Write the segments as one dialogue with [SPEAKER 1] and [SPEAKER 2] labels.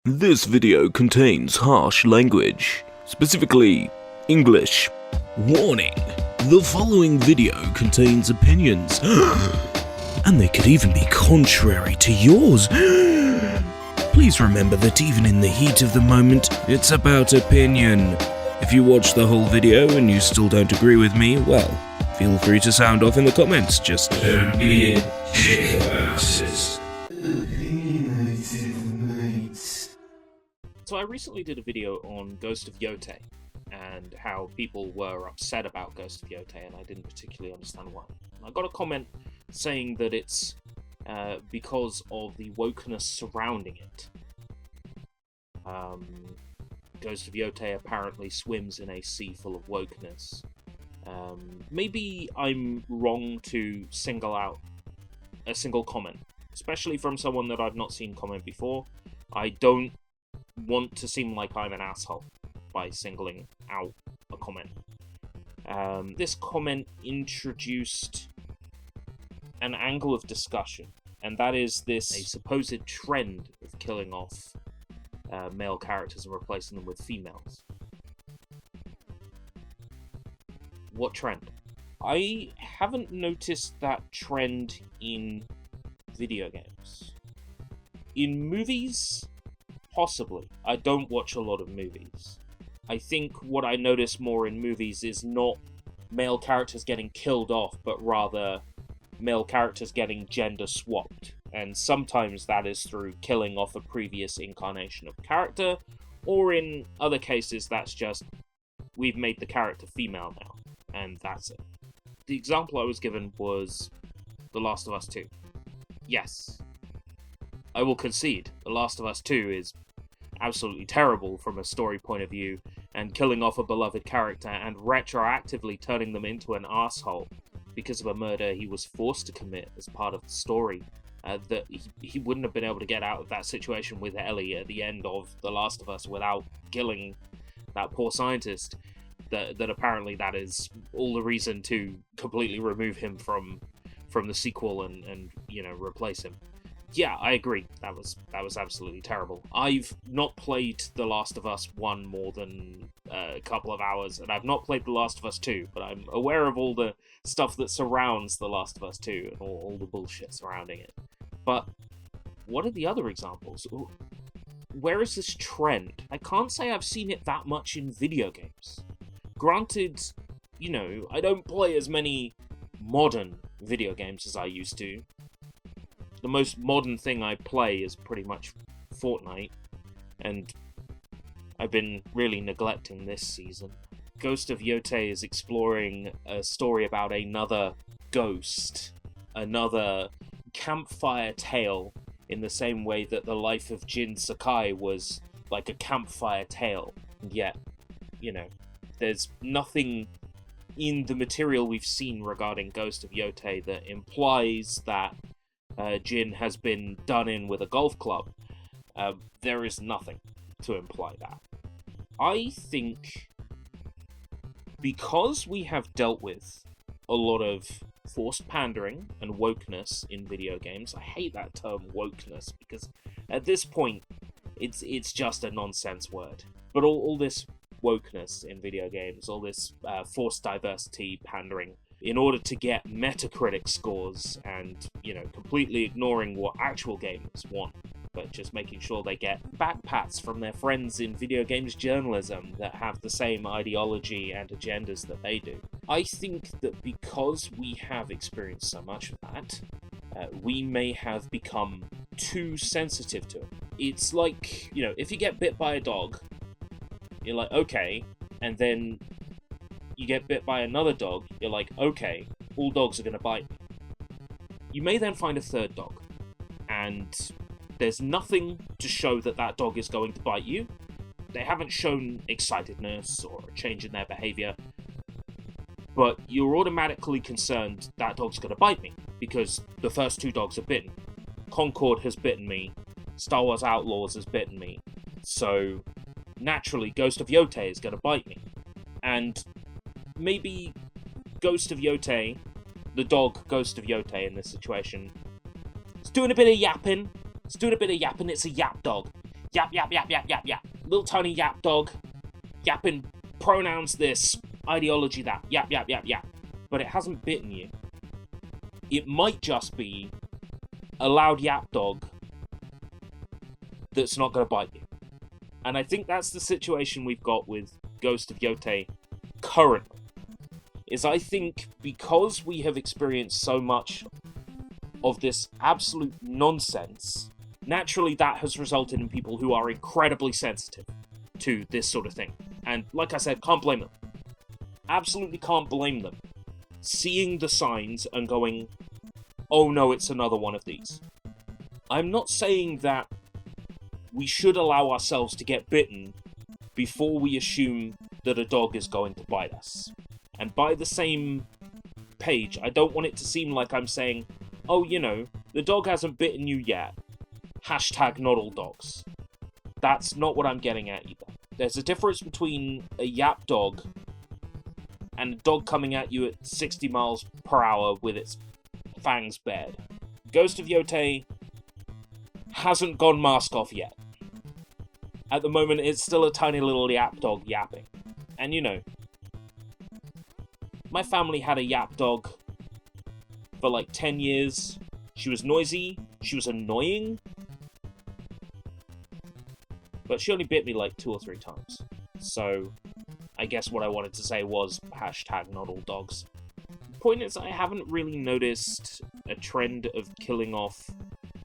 [SPEAKER 1] This video contains harsh language, specifically English. Warning: the following video contains opinions, and they could even be contrary to yours. Please remember that even in the heat of the moment, it's about opinion. If you watch the whole video and you still don't agree with me, well, feel free to sound off in the comments, just don't be a dick about it.
[SPEAKER 2] So I recently did a video on Ghost of Yotei and how people were upset about Ghost of Yotei, and I didn't particularly understand why. I got a comment saying that it's because of the wokeness surrounding it. Ghost of Yotei apparently swims in a sea full of wokeness. Maybe I'm wrong to single out a single comment, especially from someone that I've not seen comment before. I don't want to seem like I'm an asshole by singling out a comment. This comment introduced an angle of discussion, and that is a supposed trend of killing off male characters and replacing them with females. What trend? I haven't noticed that trend in video games. In movies, possibly. I don't watch a lot of movies. I think what I notice more in movies is not male characters getting killed off, but rather male characters getting gender swapped. And sometimes that is through killing off a previous incarnation of character, or in other cases that's just, we've made the character female now, and that's it. The example I was given was The Last of Us 2. Yes, I will concede, The Last of Us 2 is absolutely terrible from a story point of view, and killing off a beloved character and retroactively turning them into an asshole because of a murder he was forced to commit as part of the story. That he wouldn't have been able to get out of that situation with Ellie at the end of The Last of Us without killing that poor scientist. That apparently that is all the reason to completely remove him from the sequel and replace him. Yeah, I agree. That was absolutely terrible. I've not played The Last of Us 1 more than a couple of hours, and I've not played The Last of Us 2, but I'm aware of all the stuff that surrounds The Last of Us 2 and all the bullshit surrounding it. But what are the other examples? Where is this trend? I can't say I've seen it that much in video games. Granted, I don't play as many modern video games as I used to. The most modern thing I play is pretty much Fortnite, and I've been really neglecting this season. Ghost of Yotei is exploring a story about another ghost, another campfire tale, in the same way that the life of Jin Sakai was like a campfire tale. And yet, there's nothing in the material we've seen regarding Ghost of Yotei that implies that Jin has been done in with a golf club. There is nothing to imply that. I think because we have dealt with a lot of forced pandering and wokeness in video games, I hate that term wokeness because at this point it's just a nonsense word. But all this wokeness in video games, all this forced diversity pandering, in order to get Metacritic scores and, completely ignoring what actual gamers want, but just making sure they get backpats from their friends in video games journalism that have the same ideology and agendas that they do. I think that because we have experienced so much of that, we may have become too sensitive to it. It's like, if you get bit by a dog, you're like, okay, and then you get bit by another dog, you're like, okay, all dogs are going to bite me. You may then find a third dog, and there's nothing to show that dog is going to bite you. They haven't shown excitedness or a change in their behavior, but you're automatically concerned that dog's going to bite me, because the first two dogs are bitten. Concord has bitten me, Star Wars Outlaws has bitten me, so naturally Ghost of Yotei is going to bite me. And maybe Ghost of Yotei, the dog Ghost of Yotei in this situation, is doing a bit of yapping. It's a yap dog. Yap, yap, yap, yap, yap, yap. Little tiny yap dog. Yapping pronouns this, ideology that. Yap, yap, yap, yap. But it hasn't bitten you. It might just be a loud yap dog that's not going to bite you. And I think that's the situation we've got with Ghost of Yotei currently. Is I think because we have experienced so much of this absolute nonsense, naturally that has resulted in people who are incredibly sensitive to this sort of thing. And like I said, can't blame them. Absolutely can't blame them. Seeing the signs and going, oh no, it's another one of these. I'm not saying that we should allow ourselves to get bitten before we assume that a dog is going to bite us. And by the same page, I don't want it to seem like I'm saying, oh, you know, the dog hasn't bitten you yet. Hashtag not all dogs. That's not what I'm getting at either. There's a difference between a yap dog and a dog coming at you at 60 miles per hour with its fangs bared. Ghost of Yotei hasn't gone mask off yet. At the moment, it's still a tiny little yap dog yapping. And you know, my family had a yap dog for like 10 years. She was noisy, she was annoying, but she only bit me like 2 or 3 times. So, I guess what I wanted to say was hashtag not all dogs. The point is, I haven't really noticed a trend of killing off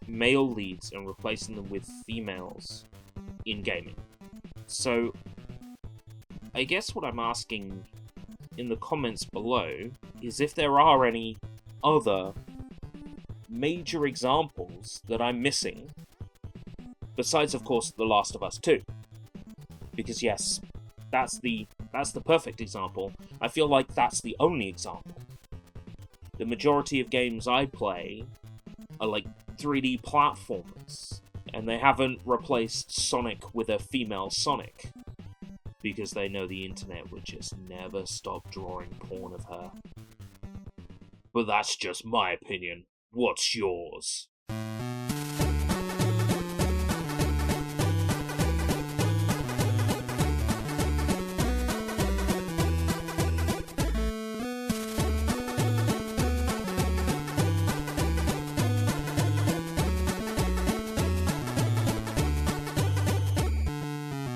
[SPEAKER 2] male leads and replacing them with females in gaming. So, I guess what I'm asking in the comments below is if there are any other major examples that I'm missing, besides, of course, The Last of Us 2. Because yes, that's the perfect example. I feel like that's the only example. The majority of games I play are like 3D platformers, and they haven't replaced Sonic with a female Sonic, because they know the internet would just never stop drawing porn of her. But that's just my opinion. What's yours?